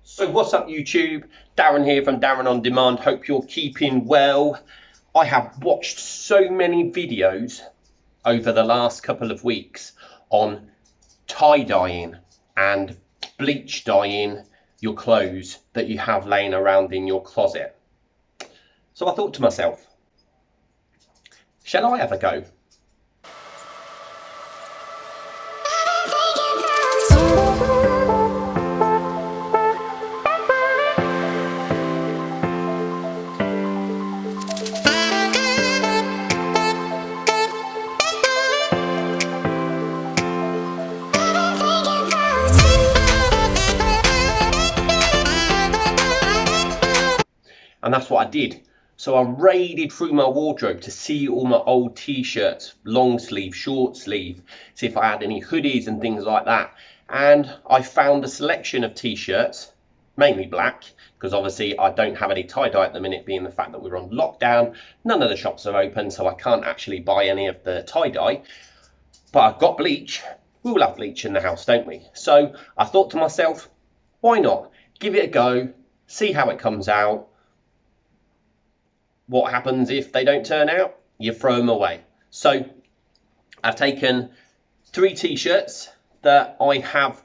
So what's up YouTube? Darren here from Darren On Demand. Hope you're keeping well. I have watched so many videos over the last couple of weeks on tie-dyeing and bleach dyeing your clothes that you have laying around in your closet. So I thought to myself, shall I have a go? And that's what I did. So I raided through my wardrobe to see all my old t-shirts, long sleeve, short sleeve, see if I had any hoodies and things like that. And I found a selection of t-shirts, mainly black, because obviously I don't have any tie-dye at the minute, being the fact that we're on lockdown. None of the shops are open, so I can't actually buy any of the tie-dye. But I've got bleach. We all have bleach in the house, don't we? So I thought to myself, why not? Give it a go, see how it comes out. What happens if they don't turn out? You throw them away. So I've taken 3 t-shirts that I have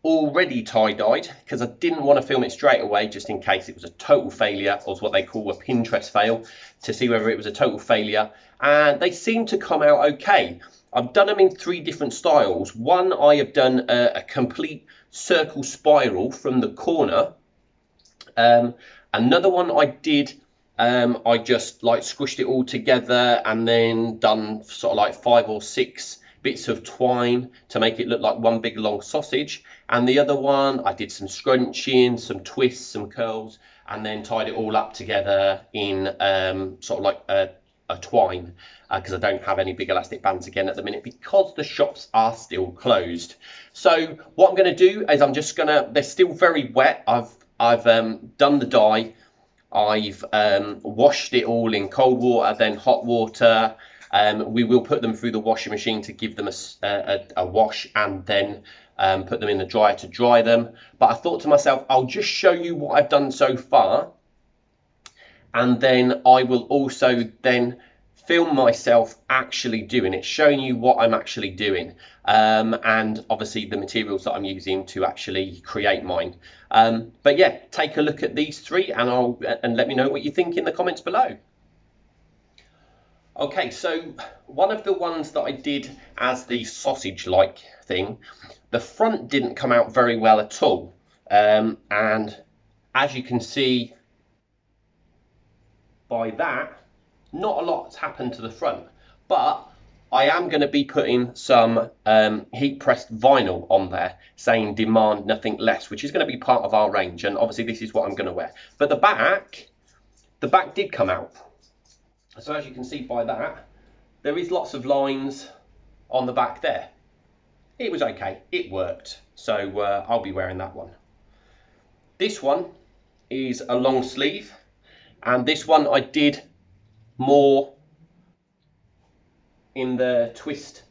already tie-dyed because I didn't want to film it straight away just in case it was a total failure, or what they call a Pinterest fail, to see whether it was a total failure. And they seem to come out okay. I've done them in 3 different styles. One, I have done a complete circle spiral from the corner. Another one I did, I just like squished it all together and then done sort of like 5 or 6 bits of twine to make it look like one big long sausage. And the other one, I did some scrunching, some twists, some curls, and then tied it all up together in sort of like a twine, because I don't have any big elastic bands again at the minute because the shops are still closed. So what I'm going to do is I'm just going to, they're still very wet. I've done the dye. I've washed it all in cold water, then hot water. We will put them through the washing machine to give them a wash, and then put them in the dryer to dry them. But I thought to myself, I'll just show you what I've done so far, and then I will also then film myself actually doing it, showing you what I'm actually doing, and obviously the materials that I'm using to actually create mine. But yeah, take a look at these 3 and let me know what you think in the comments below. Okay, so one of the ones that I did as the sausage-like thing, the front didn't come out very well at all, and as you can see by that, not a lot's happened to the front, but I am going to be putting some heat pressed vinyl on there saying demand nothing less, which is going to be part of our range, and obviously this is what I'm going to wear. But the back did come out. So as you can see by that, there is lots of lines on the back there. It was okay, it worked, so I'll be wearing that one. This one is a long sleeve, and this one I did more in the twist,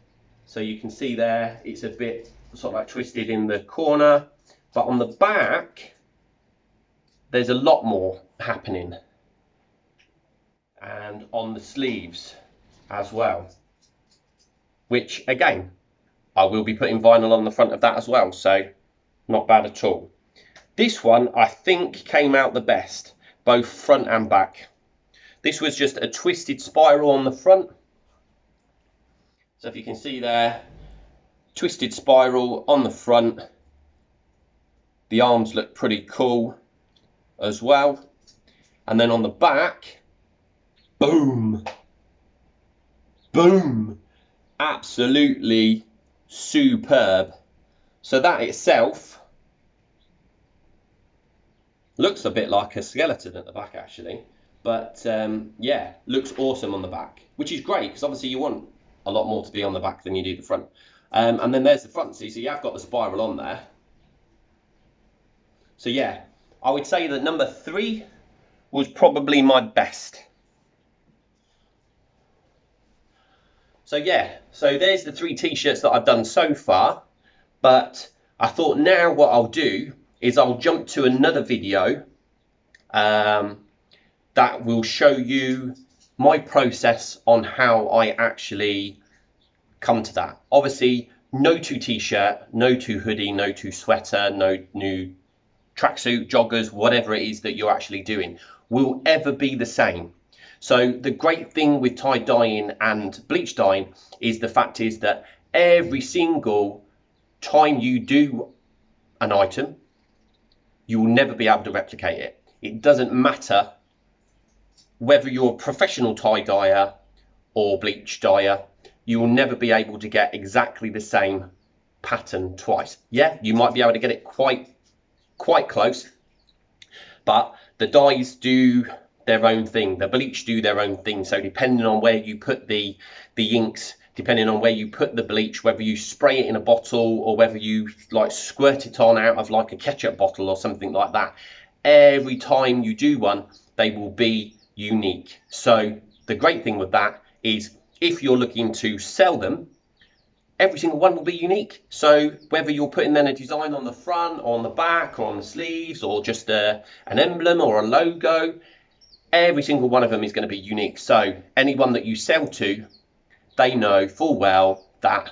so you can see there it's a bit sort of like twisted in the corner, but on the back there's a lot more happening, and on the sleeves as well, which again I will be putting vinyl on the front of that as well, so not bad at all. This one I think came out the best, both front and back. This was just a twisted spiral on the front. So if you can see there, twisted spiral on the front. The arms look pretty cool as well. And then on the back, boom, boom, absolutely superb. So that itself looks a bit like a skeleton at the back actually. But yeah, looks awesome on the back, which is great because obviously you want a lot more to be on the back than you do the front. And then there's the front, so you have got the spiral on there. So yeah, I would say that number 3 was probably my best. So yeah, so there's the 3 t-shirts that I've done so far, but I thought now what I'll do is I'll jump to another video that will show you my process on how I actually come to that. Obviously, no to t-shirt, no to hoodie, no to sweater, no new tracksuit, joggers, whatever it is that you're actually doing will ever be the same. So the great thing with tie dyeing and bleach dyeing is the fact is that every single time you do an item, you will never be able to replicate it. It doesn't matter whether you're a professional tie dyer or bleach dyer, you will never be able to get exactly the same pattern twice. Yeah, you might be able to get it quite close, but the dyes do their own thing, the bleach do their own thing. So depending on where you put the inks, depending on where you put the bleach, whether you spray it in a bottle or whether you like squirt it on out of like a ketchup bottle or something like that, every time you do one, they will be unique. So the great thing with that is if you're looking to sell them, every single one will be unique. So whether you're putting then a design on the front, or on the back, or on the sleeves, or just an emblem or a logo, every single one of them is going to be unique. So anyone that you sell to, they know full well that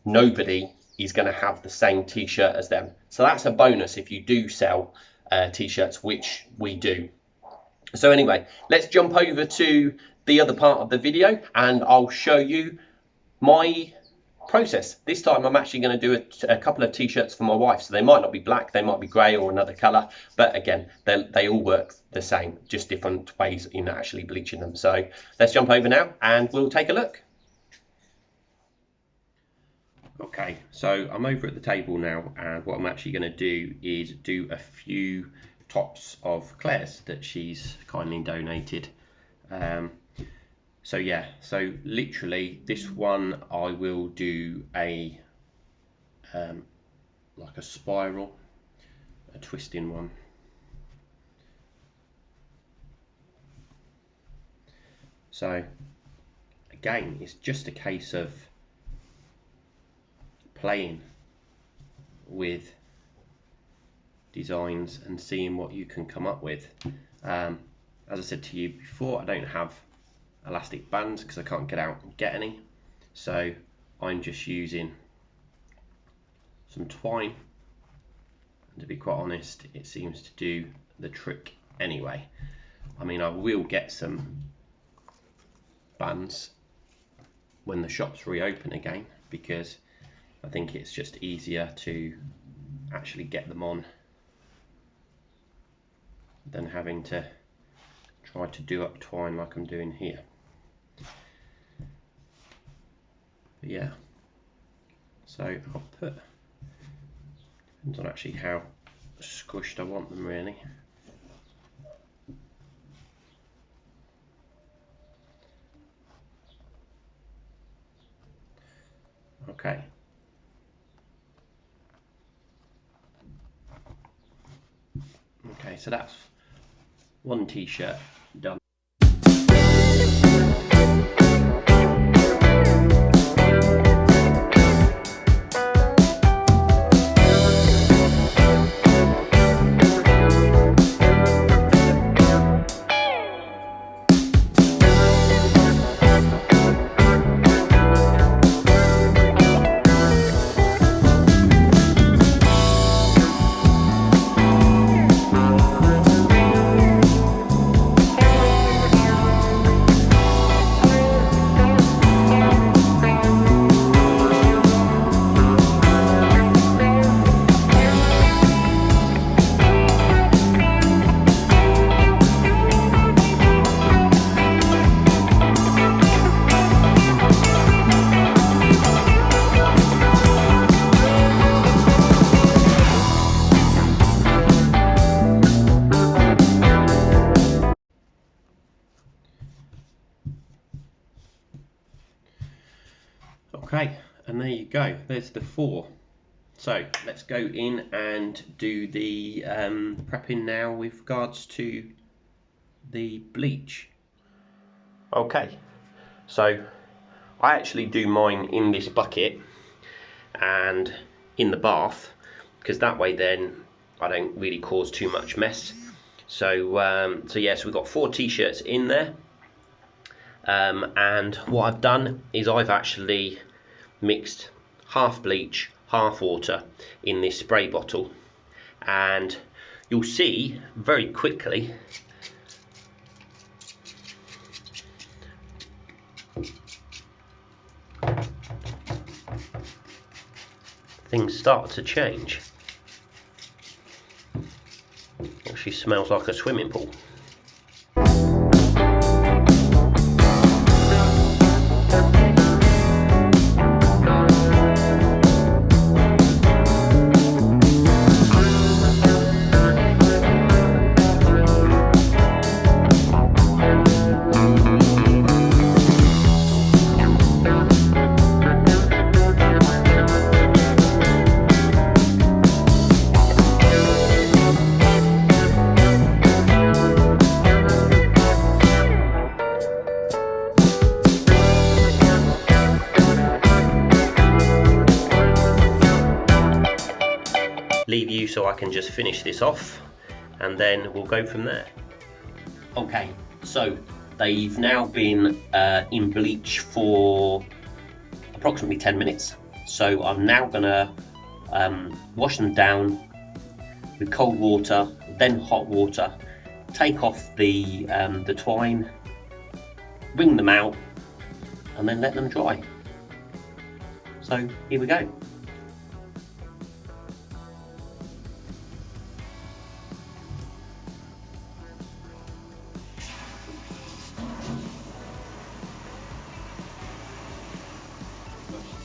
nobody is going to have the same t-shirt as them. So that's a bonus if you do sell t-shirts, which we do. So anyway, let's jump over to the other part of the video and I'll show you my process. This time I'm actually going to do a couple of t-shirts for my wife. So they might not be black, they might be grey or another colour, but again, they all work the same, just different ways in actually bleaching them. So let's jump over now and we'll take a look. Okay, so I'm over at the table now, and what I'm actually going to do is do a few tops of Claire's that she's kindly donated. So yeah, so literally this one I will do a like a spiral, a twisting one. So again, it's just a case of playing with designs and seeing what you can come up with. As I said to you before, I don't have elastic bands because I can't get out and get any, so I'm just using some twine, and to be quite honest, it seems to do the trick anyway. I mean, I will get some bands when the shops reopen again, because I think it's just easier to actually get them on than having to try to do up twine like I'm doing here. But yeah, so I'll put, depends on actually how squished I want them really. Okay. Okay, so that's one t-shirt done. Okay, and there you go, there's the 4. So let's go in and do the prepping now with regards to the bleach. Okay, so I actually do mine in this bucket and in the bath, because that way then I don't really cause too much mess. So yes, we've got 4 t-shirts in there, and what I've done is I've actually mixed half bleach, half water in this spray bottle, and you'll see very quickly things start to change. Actually smells like a swimming pool. Leave you so I can just finish this off, and then we'll go from there. Okay, so they've now been in bleach for approximately 10 minutes. So I'm now gonna wash them down with cold water, then hot water, take off the twine, wring them out, and then let them dry. So here we go.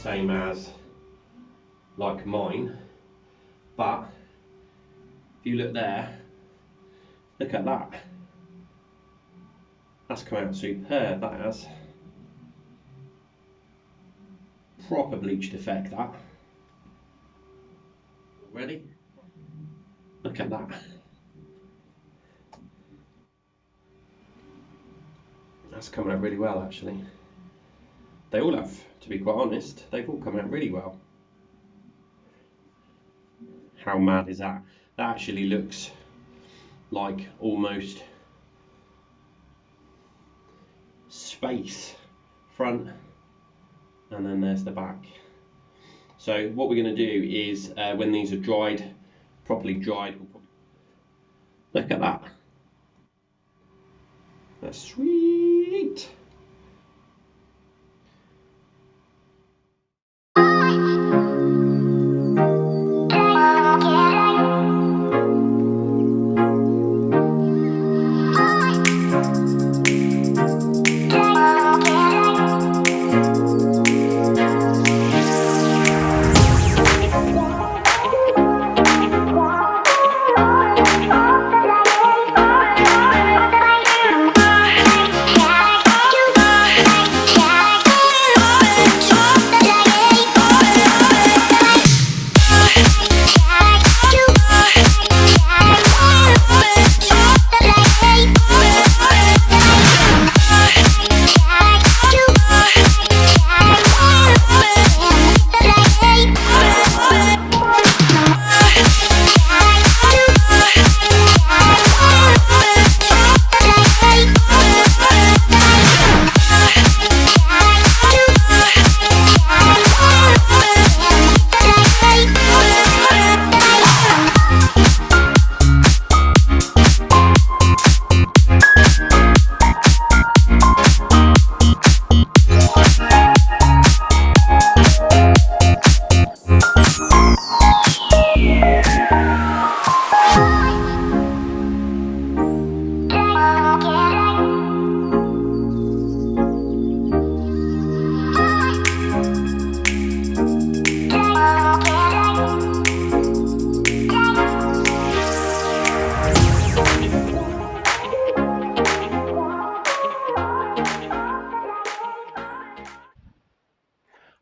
Same as like mine, but if you look there, look at that. That's come out superb. That has proper bleached effect. That ready? Look at that. That's coming out really well, actually. They all have, to be quite honest, they've all come out really well. How mad is that? That actually looks like almost space front, and then there's the back. So what we're going to do is when these are dried, properly dried, look at that. That's sweet.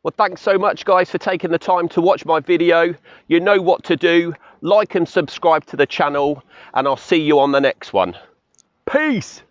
Well, thanks so much, guys, for taking the time to watch my video. You know what to do. Like and subscribe to the channel, and I'll see you on the next one. Peace.